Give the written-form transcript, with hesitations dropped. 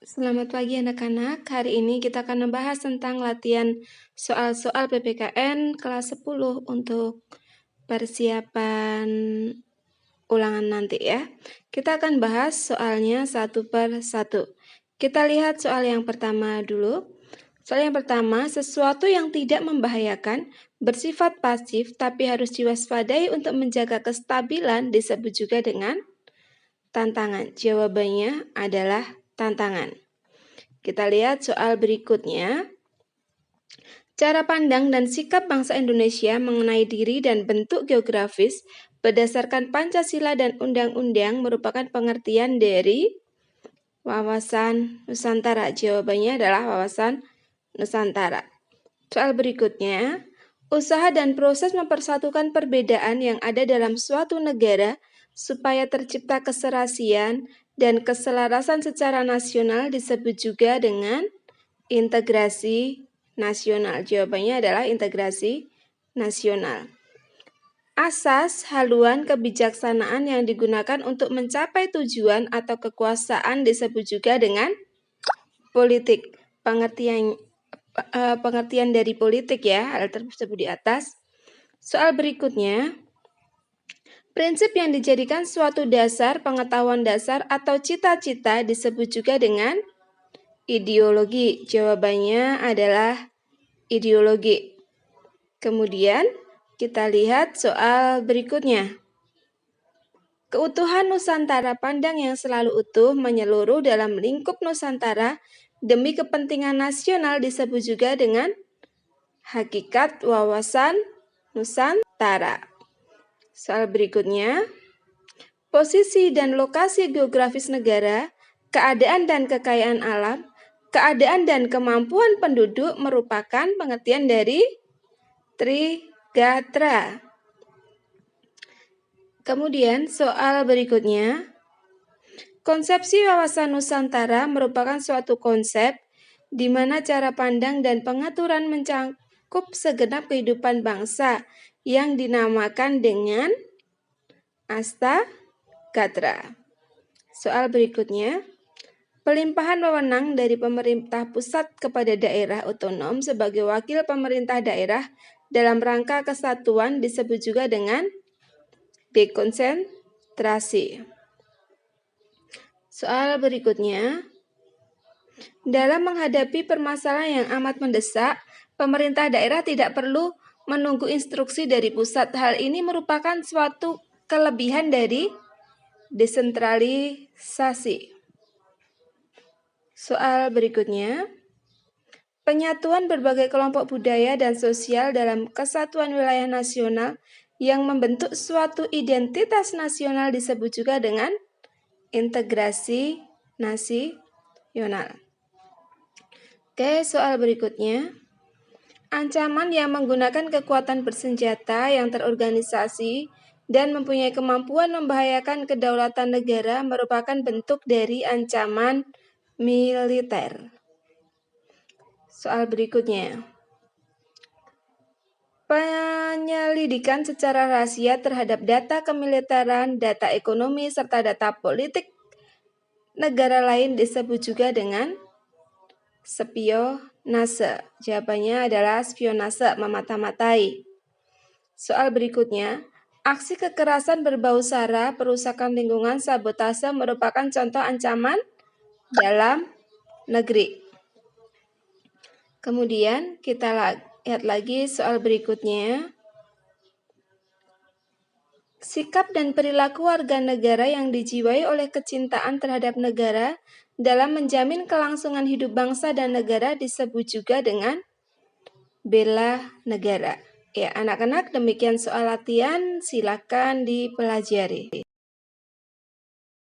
Selamat pagi anak-anak, hari ini kita akan membahas tentang latihan soal-soal PPKN kelas 10 untuk persiapan ulangan nanti ya. Kita akan bahas soalnya satu per satu. Kita lihat soal yang pertama dulu. Soal yang pertama, sesuatu yang tidak membahayakan, bersifat pasif tapi harus diwaspadai untuk menjaga kestabilan disebut juga dengan tantangan. Jawabannya adalah tantangan. Kita lihat soal berikutnya. Cara pandang dan sikap bangsa Indonesia mengenai diri dan bentuk geografis berdasarkan Pancasila dan Undang-Undang merupakan pengertian dari wawasan Nusantara. Jawabannya adalah wawasan Nusantara. Soal berikutnya, usaha dan proses mempersatukan perbedaan yang ada dalam suatu negara supaya tercipta keserasian dan keselarasan secara nasional disebut juga dengan integrasi nasional. Jawabannya adalah integrasi nasional. Asas haluan kebijaksanaan yang digunakan untuk mencapai tujuan atau kekuasaan disebut juga dengan politik. Pengertian dari politik ya, hal tersebut di atas. Soal berikutnya, prinsip yang dijadikan suatu dasar pengetahuan dasar atau cita-cita disebut juga dengan ideologi. Jawabannya adalah ideologi. Kemudian kita lihat soal berikutnya. Keutuhan Nusantara pandang yang selalu utuh menyeluruh dalam lingkup Nusantara demi kepentingan nasional disebut juga dengan hakikat wawasan Nusantara. Soal berikutnya, posisi dan lokasi geografis negara, keadaan dan kekayaan alam, keadaan dan kemampuan penduduk merupakan pengertian dari Trigatra. Kemudian soal berikutnya, konsepsi wawasan Nusantara merupakan suatu konsep di mana cara pandang dan pengaturan mencakup segenap kehidupan bangsa yang dinamakan dengan Astagatra. Soal berikutnya, pelimpahan wewenang dari pemerintah pusat kepada daerah otonom sebagai wakil pemerintah daerah dalam rangka kesatuan disebut juga dengan dekonsentrasi. Soal berikutnya, dalam menghadapi permasalahan yang amat mendesak, pemerintah daerah tidak perlu menunggu instruksi dari pusat. Hal ini merupakan suatu kelebihan dari desentralisasi. Soal berikutnya, penyatuan berbagai kelompok budaya dan sosial dalam kesatuan wilayah nasional yang membentuk suatu identitas nasional disebut juga dengan integrasi nasional. Oke, soal berikutnya. Ancaman yang menggunakan kekuatan bersenjata yang terorganisasi dan mempunyai kemampuan membahayakan kedaulatan negara merupakan bentuk dari ancaman militer. Soal berikutnya. Penyelidikan secara rahasia terhadap data kemiliteran, data ekonomi, serta data politik negara lain disebut juga dengan spionase. Jawabannya adalah spionase, memata-matai. Soal berikutnya, aksi kekerasan berbau sara, perusakan lingkungan, sabotase merupakan contoh ancaman dalam negeri. Kemudian kita lihat lagi soal berikutnya. Sikap dan perilaku warga negara yang dijiwai oleh kecintaan terhadap negara dalam menjamin kelangsungan hidup bangsa dan negara disebut juga dengan bela negara. Ya, anak-anak, demikian soal latihan, silakan dipelajari.